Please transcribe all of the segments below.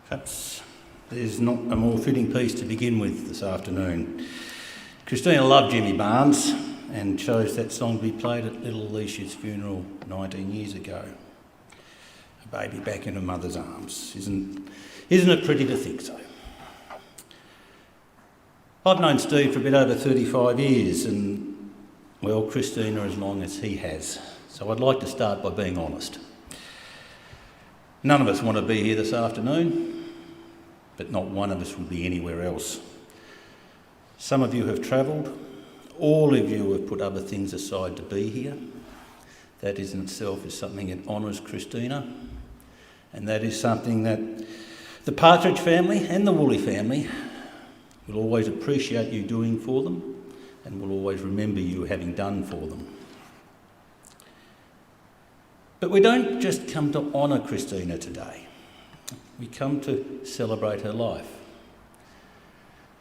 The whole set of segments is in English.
Perhaps there's not a more fitting piece to begin with this afternoon. Kristina loved Jimmy Barnes and chose that song to be played at little Alicia's funeral 19 years ago. A baby back in her mother's arms. Isn't it pretty to think so? I've known Steve for a bit over 35 years and, well, Kristina as long as he has. So I'd like to start by being honest. None of us want to be here this afternoon, but not one of us will be anywhere else. Some of you have travelled, all of you have put other things aside to be here. That in itself is something that honours Kristina, and that is something that the Partridge family and the Woolley family will always appreciate you doing for them and will always remember you having done for them. But we don't just come to honour Kristina today. We come to celebrate her life.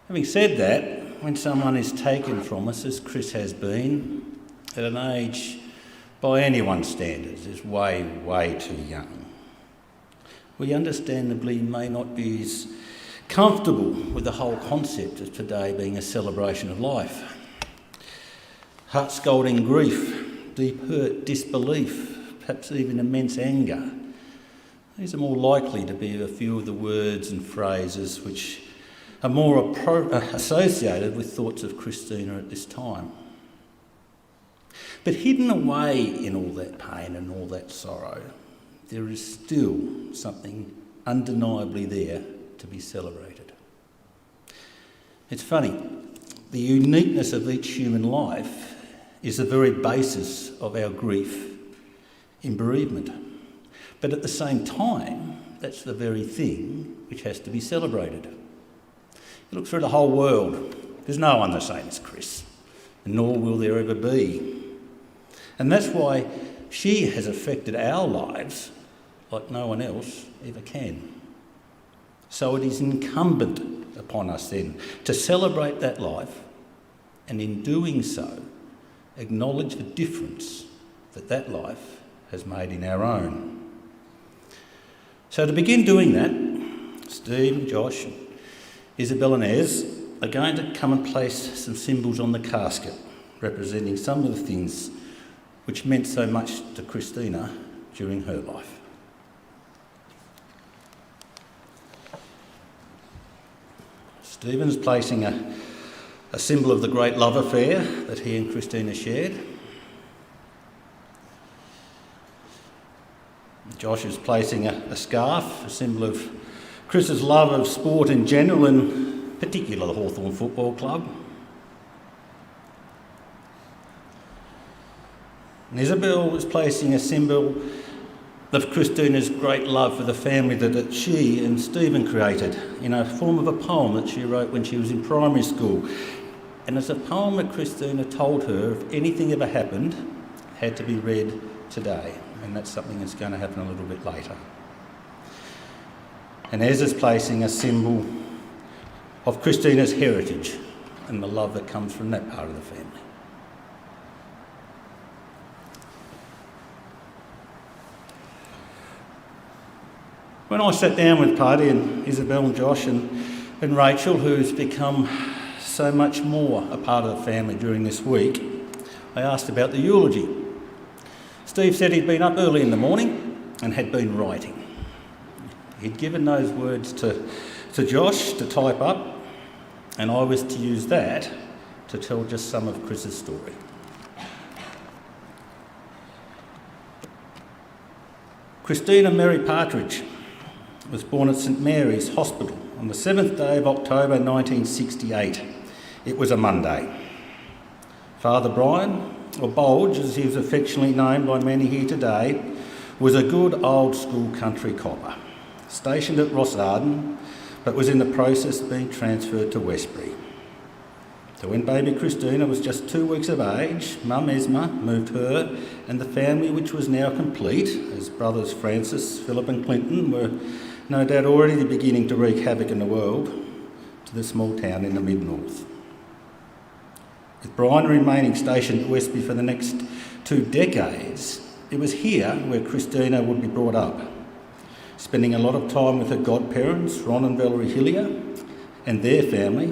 Having said that, when someone is taken from us, as Chris has been, at an age by anyone's standards is way, way too young, we understandably may not be as comfortable with the whole concept of today being a celebration of life. Heart-scalding grief, deep hurt, disbelief, perhaps even immense anger. These are more likely to be a few of the words and phrases which are more associated with thoughts of Kristina at this time. But hidden away in all that pain and all that sorrow, there is still something undeniably there to be celebrated. It's funny, the uniqueness of each human life is the very basis of our grief in bereavement. But at the same time, that's the very thing which has to be celebrated. You look through the whole world, there's no one the same as Chris, and nor will there ever be. And that's why she has affected our lives like no one else ever can. So it is incumbent upon us then to celebrate that life, and in doing so, acknowledge the difference that life has made in our own. So to begin doing that, Steve, Josh, Isabel and Ez are going to come and place some symbols on the casket representing some of the things which meant so much to Kristina during her life. Stephen's placing a symbol of the great love affair that he and Kristina shared. Josh is placing a scarf, a symbol of Chris's love of sport in general, and particularly the Hawthorn Football Club. And Isabel is placing a symbol of Kristina's great love for the family that she and Stephen created in a form of a poem that she wrote when she was in primary school. And it's a poem that Kristina told her if anything ever happened, had to be read today. And that's something that's going to happen a little bit later. And Ez is placing a symbol of Kristina's heritage and the love that comes from that part of the family. When I sat down with Paddy and Isabel and Josh and Rachel, who's become so much more a part of the family during this week, I asked about the eulogy. Steve said he'd been up early in the morning and had been writing. He'd given those words to Josh to type up, and I was to use that to tell just some of Chris's story. Kristina Mary Partridge was born at St Mary's Hospital on the 7th day of October 1968. It was a Monday. Father Brian, or Bulge as he was affectionately known by many here today, was a good old school country copper, stationed at Rossarden, but was in the process of being transferred to Westbury. So when baby Kristina was just 2 weeks of age, Mum Esma moved her and the family, which was now complete, as brothers Francis, Philip and Clinton were no doubt already beginning to wreak havoc in the world, to the small town in the mid-north. With Brian remaining stationed at Westbury for the next 2 decades, it was here where Kristina would be brought up. spending a lot of time with her godparents, Ron and Valerie Hillier, and their family,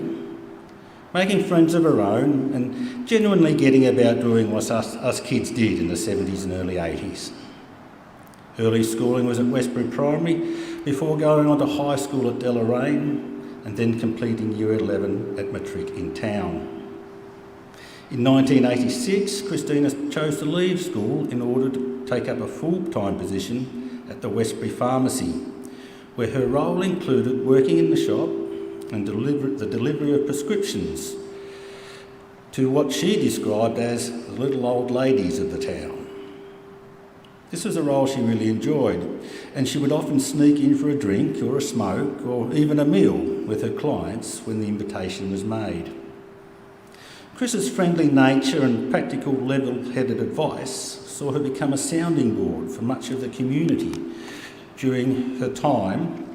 making friends of her own and genuinely getting about doing what us kids did in the 70s and early 80s. Early schooling was at Westbury Primary before going on to high school at Deloraine and then completing Year 11 at Matric in town. In 1986, Kristina chose to leave school in order to take up a full-time position at the Westbury Pharmacy, where her role included working in the shop and the delivery of prescriptions to what she described as the little old ladies of the town. This was a role she really enjoyed, and she would often sneak in for a drink or a smoke or even a meal with her clients when the invitation was made. Chris's friendly nature and practical level-headed advice saw her become a sounding board for much of the community during her time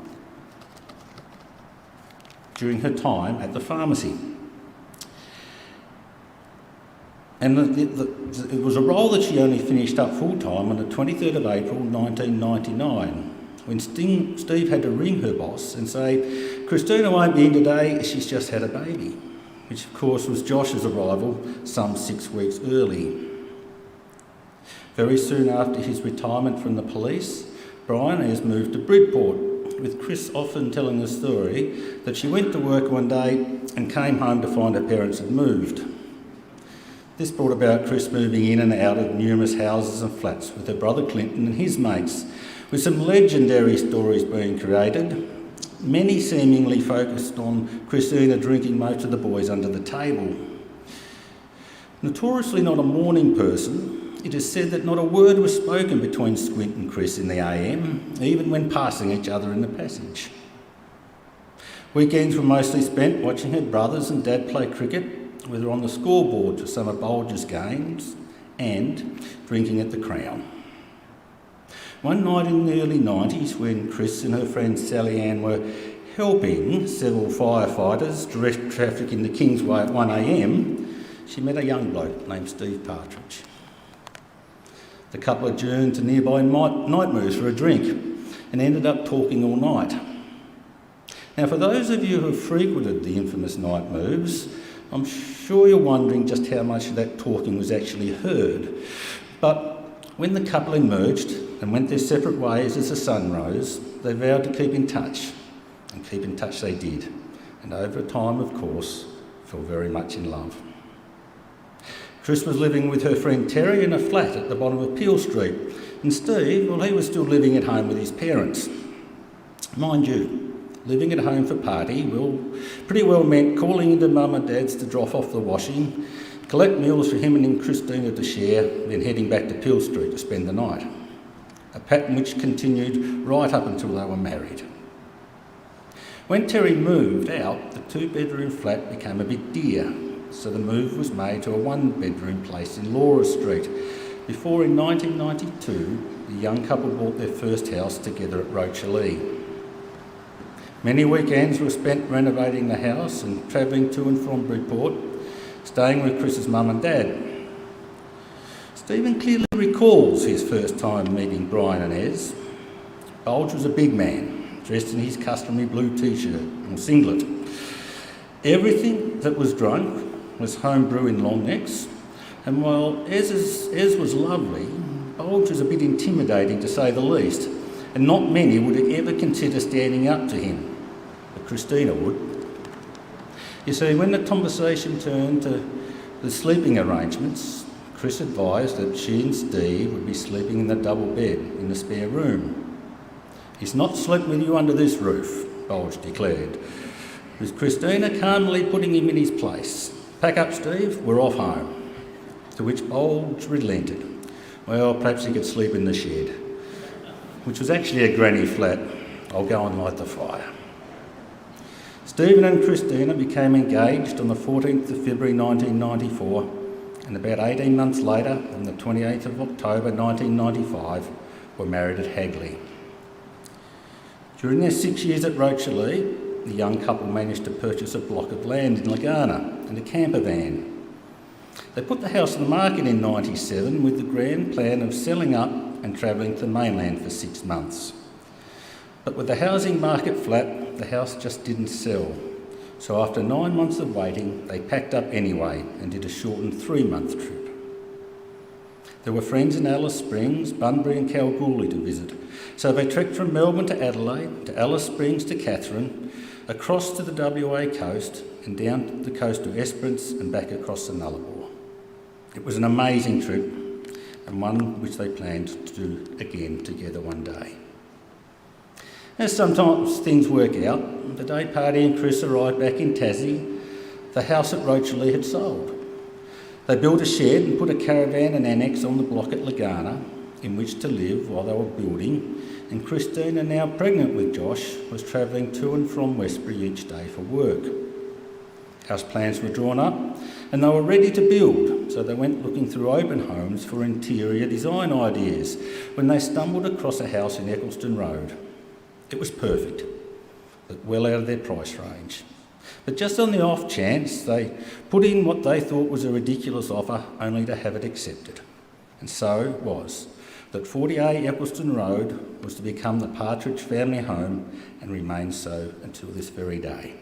at the pharmacy. And it was a role that she only finished up full-time on the 23rd of April 1999, when Steve had to ring her boss and say, "Kristina won't be in today, she's just had a baby," which of course was Josh's arrival some 6 weeks early. Very soon after his retirement from the police, Brian has moved to Bridport, with Chris often telling the story that she went to work one day and came home to find her parents had moved. This brought about Chris moving in and out of numerous houses and flats with her brother Clinton and his mates, with some legendary stories being created, many seemingly focused on Kristina drinking most of the boys under the table. Notoriously not a morning person, it is said that not a word was spoken between Squint and Chris in the AM, even when passing each other in the passage. Weekends were mostly spent watching her brothers and dad play cricket, whether on the scoreboard for some of Bulger's games, and drinking at the Crown. One night in the early 90s, when Chris and her friend Sally Ann were helping several firefighters direct traffic in the Kingsway at 1am, she met a young bloke named Steve Partridge. The couple adjourned to nearby Night Moves for a drink and ended up talking all night. Now, for those of you who have frequented the infamous Night Moves, I'm sure you're wondering just how much of that talking was actually heard. But when the couple emerged and went their separate ways as the sun rose, they vowed to keep in touch. And keep in touch they did. And over time, of course, fell very much in love. Chris was living with her friend Terry in a flat at the bottom of Peel Street. And Steve, well, he was still living at home with his parents. Mind you, living at home for party pretty well meant calling into mum and dad's to drop off the washing, collect meals for him and Kristina to share, then heading back to Peel Street to spend the night. A pattern which continued right up until they were married. When Terry moved out, the 2-bedroom flat became a bit dear, so the move was made to a 1-bedroom place in Laura Street, before in 1992 the young couple bought their first house together at Rochalee. Many weekends were spent renovating the house and travelling to and from Bridport, staying with Chris's mum and dad. Stephen clearly recalls his first time meeting Brian and Ez. Bulge was a big man, dressed in his customary blue t-shirt and singlet. Everything that was drunk was homebrew in long necks, and while Ez was lovely, Bulge was a bit intimidating to say the least, and not many would ever consider standing up to him. Kristina would. You see, when the conversation turned to the sleeping arrangements, Chris advised that she and Steve would be sleeping in the double bed in the spare room. "He's not sleeping with you under this roof," Bulge declared, with Kristina calmly putting him in his place. "Pack up, Steve, we're off home." To which Bulge relented. Well, perhaps he could sleep in the shed, which was actually a granny flat. I'll go and light the fire. Stephen and Kristina became engaged on the 14th of February 1994, and about 18 months later, on the 28th of October 1995, were married at Hagley. During their 6 years at Rochalee, the young couple managed to purchase a block of land in Lagana and a camper van. They put the house on the market in 1997 with the grand plan of selling up and travelling to the mainland for 6 months. But with the housing market flat, the house just didn't sell. So after 9 months of waiting, they packed up anyway and did a shortened 3-month trip. There were friends in Alice Springs, Bunbury and Kalgoorlie to visit, so they trekked from Melbourne to Adelaide, to Alice Springs to Katherine, across to the WA coast and down the coast to Esperance and back across the Nullarbor. It was an amazing trip and one which they planned to do again together one day. As sometimes things work out, the day Party and Chris arrived back in Tassie, the house at Rochalee had sold. They built a shed and put a caravan and annex on the block at Lagana in which to live while they were building, and Kristina, now pregnant with Josh, was travelling to and from Westbury each day for work. House plans were drawn up and they were ready to build, so they went looking through open homes for interior design ideas when they stumbled across a house in Eccleston Road. It was perfect, but well out of their price range. But just on the off chance, they put in what they thought was a ridiculous offer, only to have it accepted. And so it was that 40A Eccleston Road was to become the Partridge family home and remains so until this very day.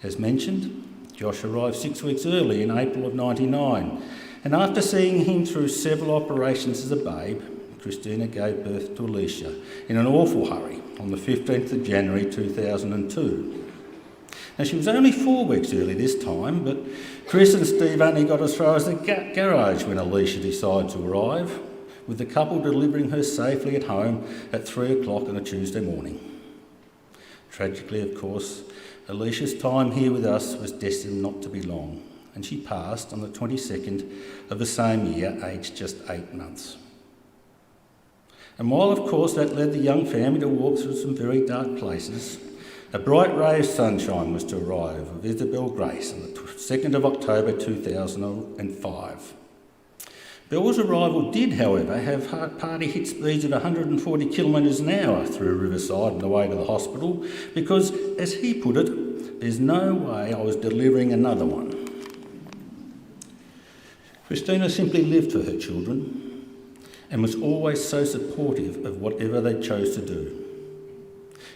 As mentioned, Josh arrived 6 weeks early in April of '99, and after seeing him through several operations as a babe, Kristina gave birth to Alicia in an awful hurry on the 15th of January 2002. Now, she was only 4 weeks early this time, but Chris and Steve only got as far as the garage when Alicia decided to arrive, with the couple delivering her safely at home at 3 o'clock on a Tuesday morning. Tragically, of course, Alicia's time here with us was destined not to be long, and she passed on the 22nd of the same year, aged just 8 months. And while, of course, that led the young family to walk through some very dark places, a bright ray of sunshine was to arrive with Isabel Grace on the 2nd of October 2005. Bell's arrival did, however, have Party hit speeds of 140 kilometres an hour through Riverside on the way to the hospital because, as he put it, there's no way I was delivering another one. Kristina simply lived for her children and was always so supportive of whatever they chose to do.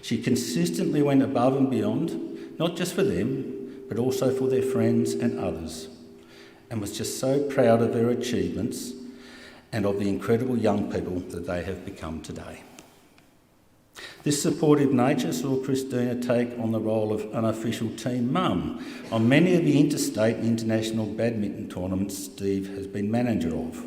She consistently went above and beyond, not just for them, but also for their friends and others, and was just so proud of their achievements and of the incredible young people that they have become today. This supportive nature saw Kristina take on the role of unofficial team mum on many of the interstate and international badminton tournaments Steve has been manager of.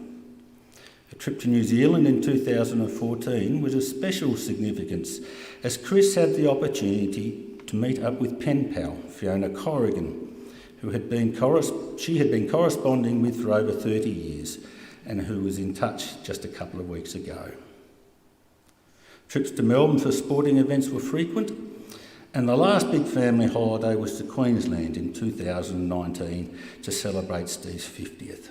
A trip to New Zealand in 2014 was of special significance as Chris had the opportunity to meet up with pen pal Fiona Corrigan, who had been corresponding with for over 30 years and who was in touch just a couple of weeks ago. Trips to Melbourne for sporting events were frequent, and the last big family holiday was to Queensland in 2019 to celebrate Steve's 50th.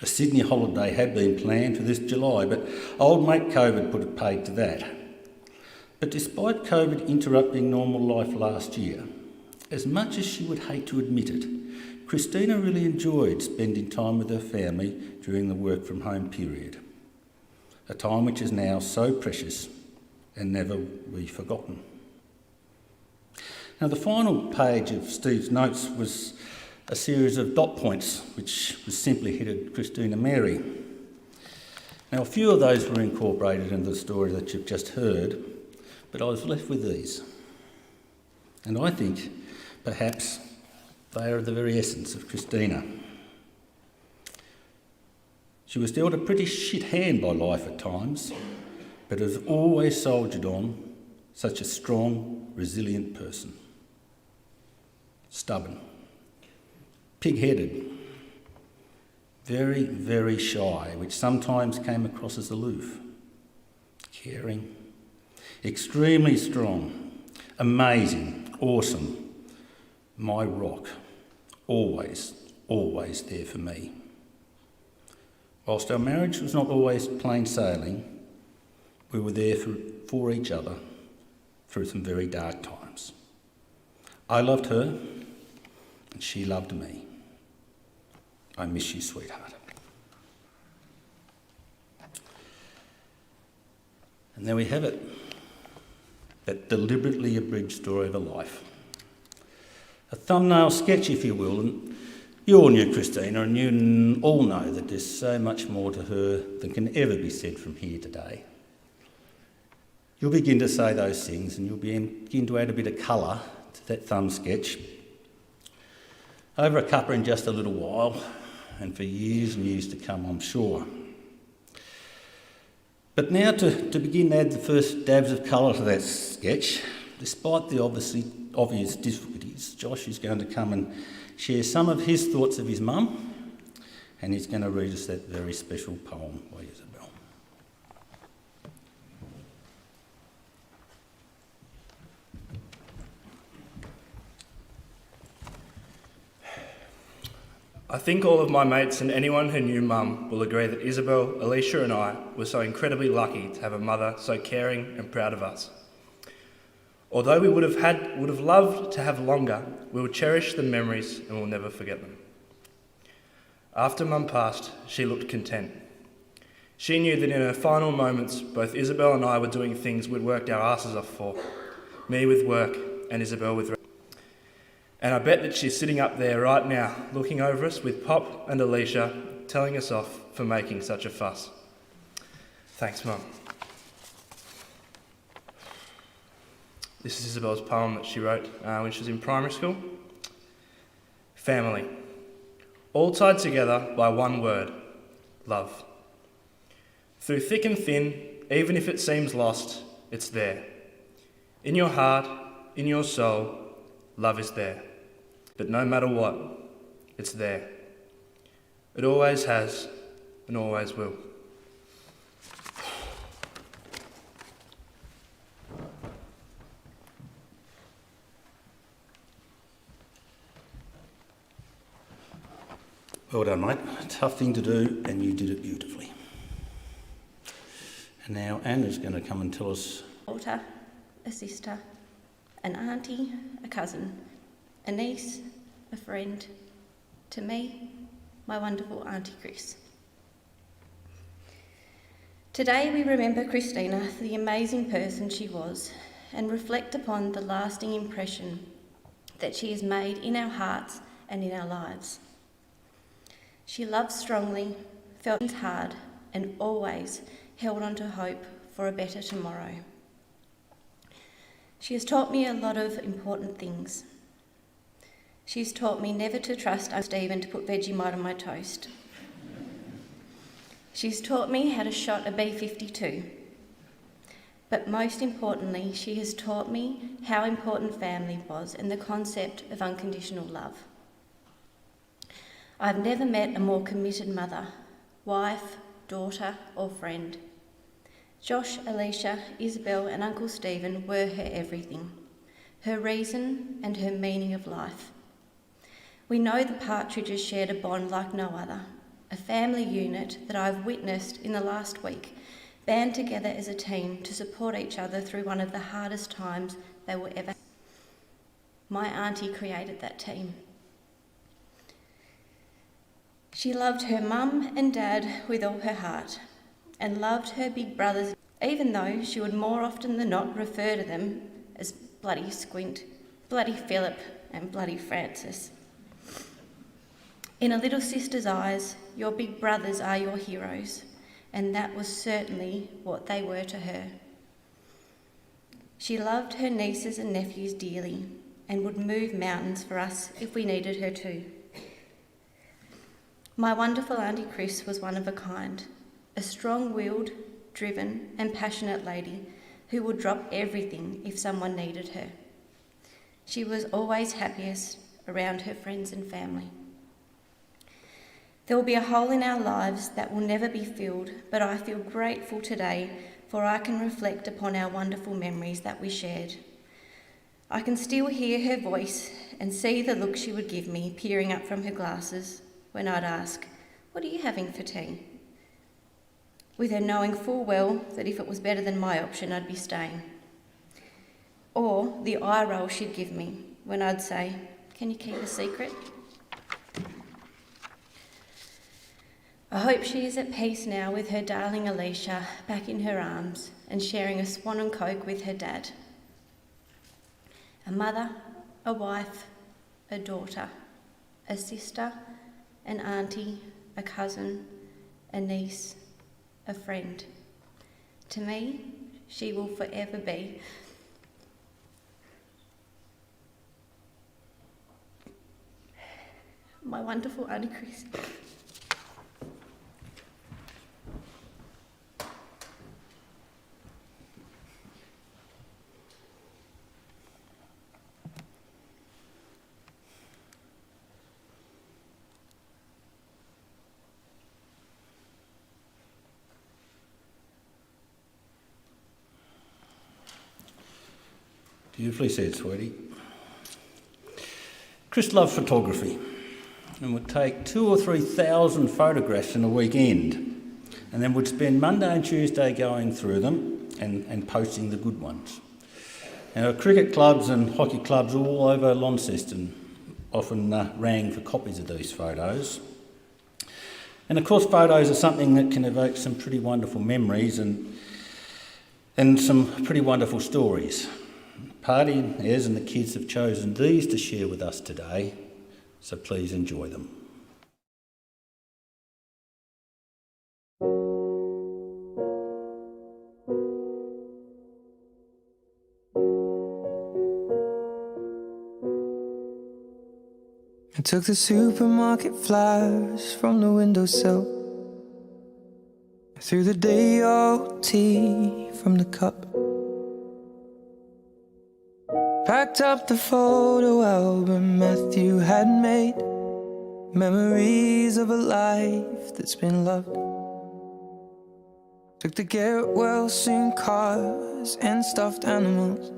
A Sydney holiday had been planned for this July, but old mate COVID put a paid to that. But despite COVID interrupting normal life last year, as much as she would hate to admit it, Kristina really enjoyed spending time with her family during the work from home period, a time which is now so precious and never be forgotten. Now, the final page of Steve's notes was a series of dot points, which was simply headed Kristina Mary. Now, a few of those were incorporated into the story that you've just heard, but I was left with these. And I think, perhaps, they are the very essence of Kristina. She was dealt a pretty shit hand by life at times, but has always soldiered on, such a strong, resilient person. Stubborn. Pig-headed, very, very shy, which sometimes came across as aloof, caring, extremely strong, amazing, awesome, my rock, always, always there for me. Whilst our marriage was not always plain sailing, we were there for each other through some very dark times. I loved her and she loved me. I miss you, sweetheart. And there we have it, that deliberately abridged story of a life. A thumbnail sketch, if you will, and you all knew Kristina, and you all know that there's so much more to her than can ever be said from here today. You'll begin to say those things, and you'll begin to add a bit of colour to that thumb sketch over a cuppa in just a little while, and for years and years to come, I'm sure. But now to begin to add the first dabs of colour to that sketch, despite the obvious difficulties, Josh is going to come and share some of his thoughts of his mum, and he's going to read us that very special poem by Isabel. I think all of my mates and anyone who knew Mum will agree that Isabel, Alicia and I were so incredibly lucky to have a mother so caring and proud of us. Although we would have loved to have longer, we will cherish the memories and will never forget them. After Mum passed, she looked content. She knew that in her final moments, both Isabel and I were doing things we'd worked our asses off for, me with work and Isabel with... And I bet that she's sitting up there right now, looking over us with Pop and Alicia, telling us off for making such a fuss. Thanks, Mum. This is Isabel's poem that she wrote when she was in primary school. Family. All tied together by one word, love. Through thick and thin, even if it seems lost, it's there. In your heart, in your soul, love is there. But no matter what, it's there. It always has and always will. Well done, mate. Tough thing to do, and you did it beautifully. And now Anna's going to come and tell us... A daughter, a sister, an auntie, a cousin, a niece, a friend, to me, my wonderful Auntie Chris. Today we remember Kristina for the amazing person she was and reflect upon the lasting impression that she has made in our hearts and in our lives. She loved strongly, felt hard, and always held on to hope for a better tomorrow. She has taught me a lot of important things. She's taught me never to trust Uncle Stephen to put Vegemite on my toast. She's taught me how to shot a B-52. But most importantly, she has taught me how important family was and the concept of unconditional love. I've never met a more committed mother, wife, daughter or friend. Josh, Alicia, Isabel and Uncle Stephen were her everything, her reason and her meaning of life. We know the Partridges shared a bond like no other, a family unit that I've witnessed in the last week, band together as a team to support each other through one of the hardest times they will ever. My auntie created that team. She loved her mum and dad with all her heart and loved her big brothers, even though she would more often than not refer to them as bloody Squint, bloody Philip and bloody Francis. In a little sister's eyes, your big brothers are your heroes, and that was certainly what they were to her. She loved her nieces and nephews dearly and would move mountains for us if we needed her to. My wonderful Auntie Chris was one of a kind, a strong-willed, driven and passionate lady who would drop everything if someone needed her. She was always happiest around her friends and family. There will be a hole in our lives that will never be filled, but I feel grateful today for I can reflect upon our wonderful memories that we shared. I can still hear her voice and see the look she would give me peering up from her glasses when I'd ask, "What are you having for tea?" With her knowing full well that if it was better than my option, I'd be staying. Or the eye roll she'd give me when I'd say, "Can you keep a secret?" I hope she is at peace now with her darling Alicia back in her arms and sharing a Swan and Coke with her dad. A mother, a wife, a daughter, a sister, an auntie, a cousin, a niece, a friend. To me, she will forever be my wonderful Auntie Chris. Beautifully said, sweetie. Chris loved photography and would take 2,000 or 3,000 photographs in a weekend, and then would spend Monday and Tuesday going through them and posting the good ones. Now, cricket clubs and hockey clubs all over Launceston often rang for copies of these photos. And of course, photos are something that can evoke some pretty wonderful memories and some pretty wonderful stories. Party, Ez and the kids have chosen these to share with us today, so please enjoy them. I took the supermarket flowers from the windowsill. I threw the day old tea from the cup. Packed up the photo album Matthew had made, memories of a life that's been loved. Took the get well soon cars and stuffed animals,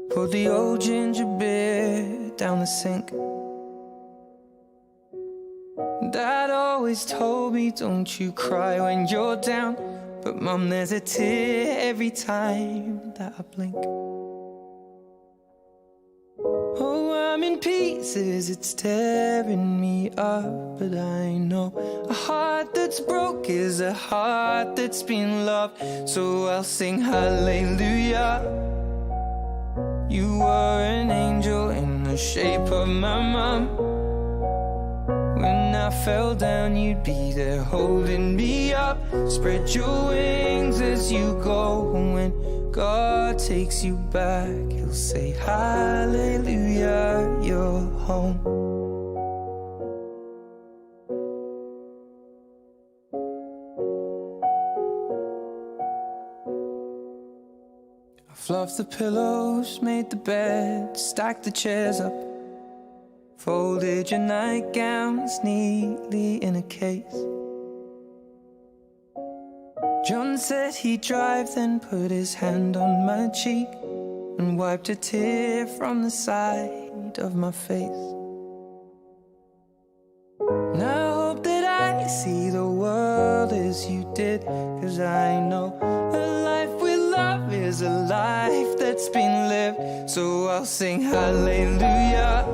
poured the old ginger beer down the sink. Dad always told me, don't you cry when you're down, but Mum, there's a tear every time that I blink. Oh, I'm in pieces, it's tearing me up, but I know a heart that's broke is a heart that's been loved. So I'll sing hallelujah. You were an angel in the shape of my mum. When I fell down, you'd be there holding me up. Spread your wings as you go, and when God takes you back, He'll say hallelujah, you're home. I fluffed the pillows, made the bed, stacked the chairs up, folded your nightgowns neatly in a case. John said he'd drive, then put his hand on my cheek and wiped a tear from the side of my face. And I hope that I see the world as you did, 'cause I know a life with love is a life that's been lived. So I'll sing hallelujah.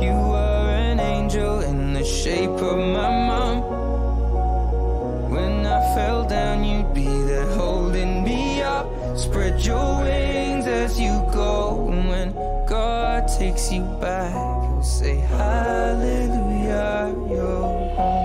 You were an angel in the shape of my mum. When I fell down, you'd be there holding me up. Spread your wings as you go, and when God takes you back, He'll say hallelujah, you're home.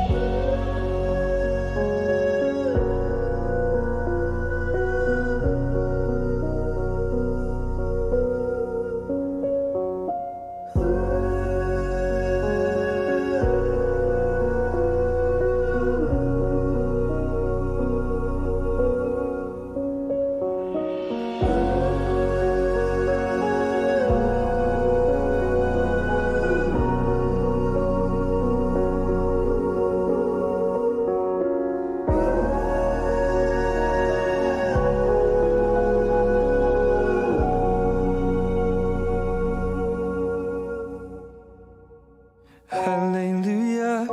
Hallelujah.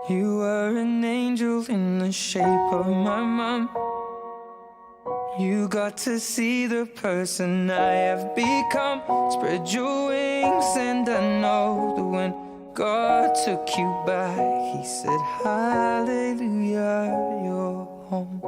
You were an angel in the shape of my mum. You got to see the person I have become. Spread your wings, and I know that when God took you back, He said hallelujah, you're home.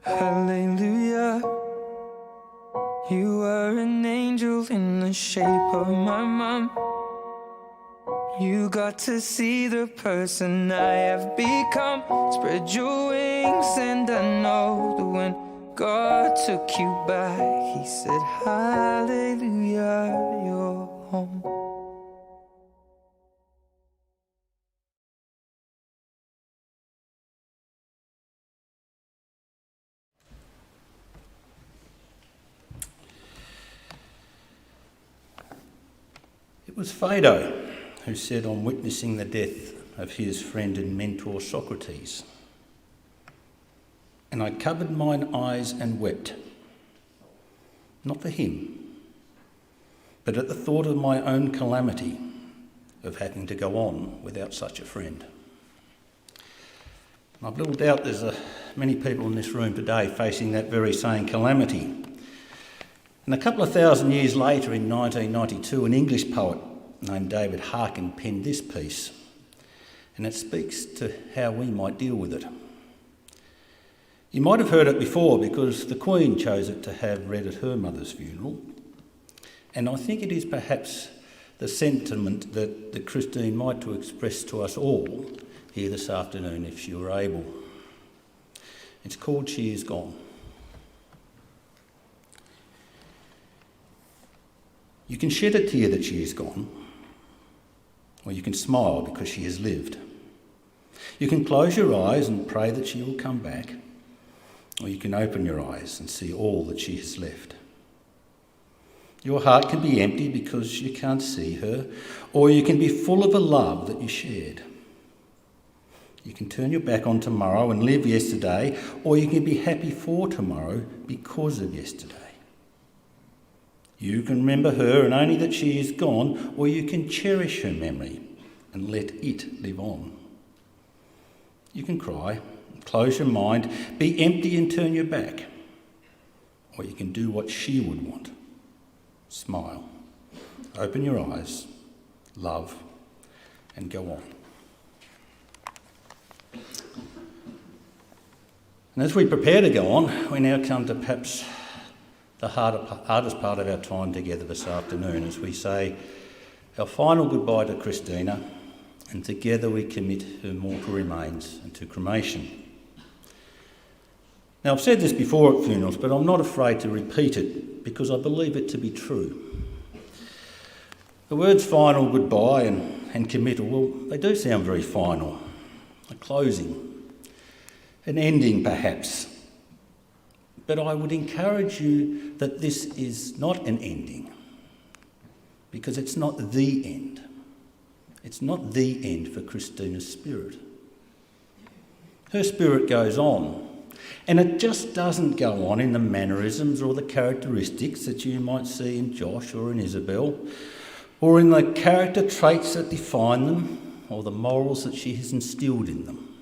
Hallelujah, you are an angel in the shape of my mom. You got to see the person I have become. Spread your wings and I know that when God took you back, He said, hallelujah, you're home. It was Phaedo who said on witnessing the death of his friend and mentor Socrates, "And I covered mine eyes and wept, not for him, but at the thought of my own calamity of having to go on without such a friend." And I've little doubt there's many people in this room today facing that very same calamity. And a couple of thousand years later, in 1992, an English poet named David Harkin penned this piece, and it speaks to how we might deal with it. You might have heard it before because the Queen chose it to have read at her mother's funeral, and I think it is perhaps the sentiment that Christine might to express to us all here this afternoon if she were able. It's called She Is Gone. You can shed a tear that she is gone, or you can smile because she has lived. You can close your eyes and pray that she will come back, or you can open your eyes and see all that she has left. Your heart can be empty because you can't see her, or you can be full of a love that you shared. You can turn your back on tomorrow and live yesterday, or you can be happy for tomorrow because of yesterday. You can remember her and only that she is gone, or you can cherish her memory and let it live on. You can cry, close your mind, be empty and turn your back, or you can do what she would want. Smile, open your eyes, love, and go on. And as we prepare to go on, we now come to perhaps the hardest part of our time together this afternoon, as we say our final goodbye to Kristina, and together we commit her mortal remains into cremation. Now, I've said this before at funerals, but I'm not afraid to repeat it because I believe it to be true. The words final goodbye and committal, well, they do sound very final. A closing, an ending perhaps. But I would encourage you that this is not an ending, because it's not the end. It's not the end for Kristina's spirit. Her spirit goes on, and it just doesn't go on in the mannerisms or the characteristics that you might see in Josh or in Isabel, or in the character traits that define them, or the morals that she has instilled in them.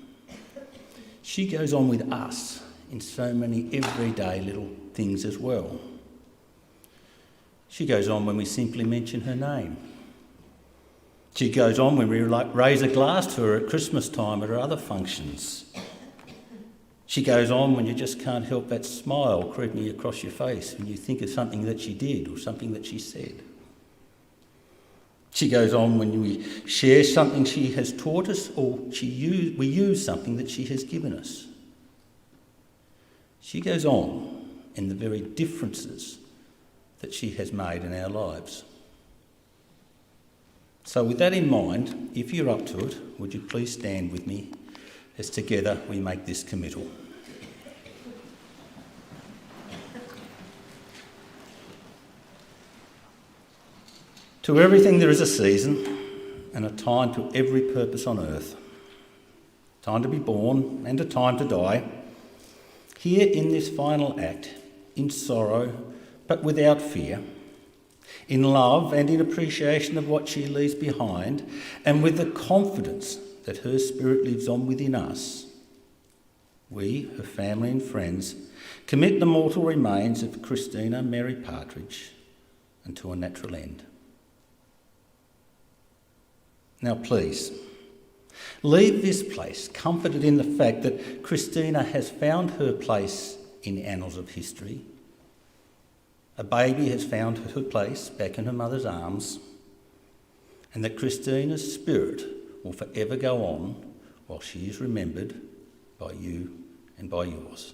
She goes on with us in so many everyday little things as well. She goes on when we simply mention her name. She goes on when we raise a glass to her at Christmas time at her other functions. She goes on when you just can't help that smile creeping across your face when you think of something that she did or something that she said. She goes on when we share something she has taught us, or we use something that she has given us. She goes on in the very differences that she has made in our lives. So with that in mind, if you're up to it, would you please stand with me as together we make this committal. To everything there is a season and a time to every purpose on earth. Time to be born and a time to die. Here in this final act, in sorrow but without fear, in love and in appreciation of what she leaves behind, and with the confidence that her spirit lives on within us, we, her family and friends, commit the mortal remains of Kristina Mary Partridge unto a natural end. Now please, leave this place comforted in the fact that Kristina has found her place in the annals of history. A baby has found her place back in her mother's arms, and that Kristina's spirit will forever go on while she is remembered by you and by yours.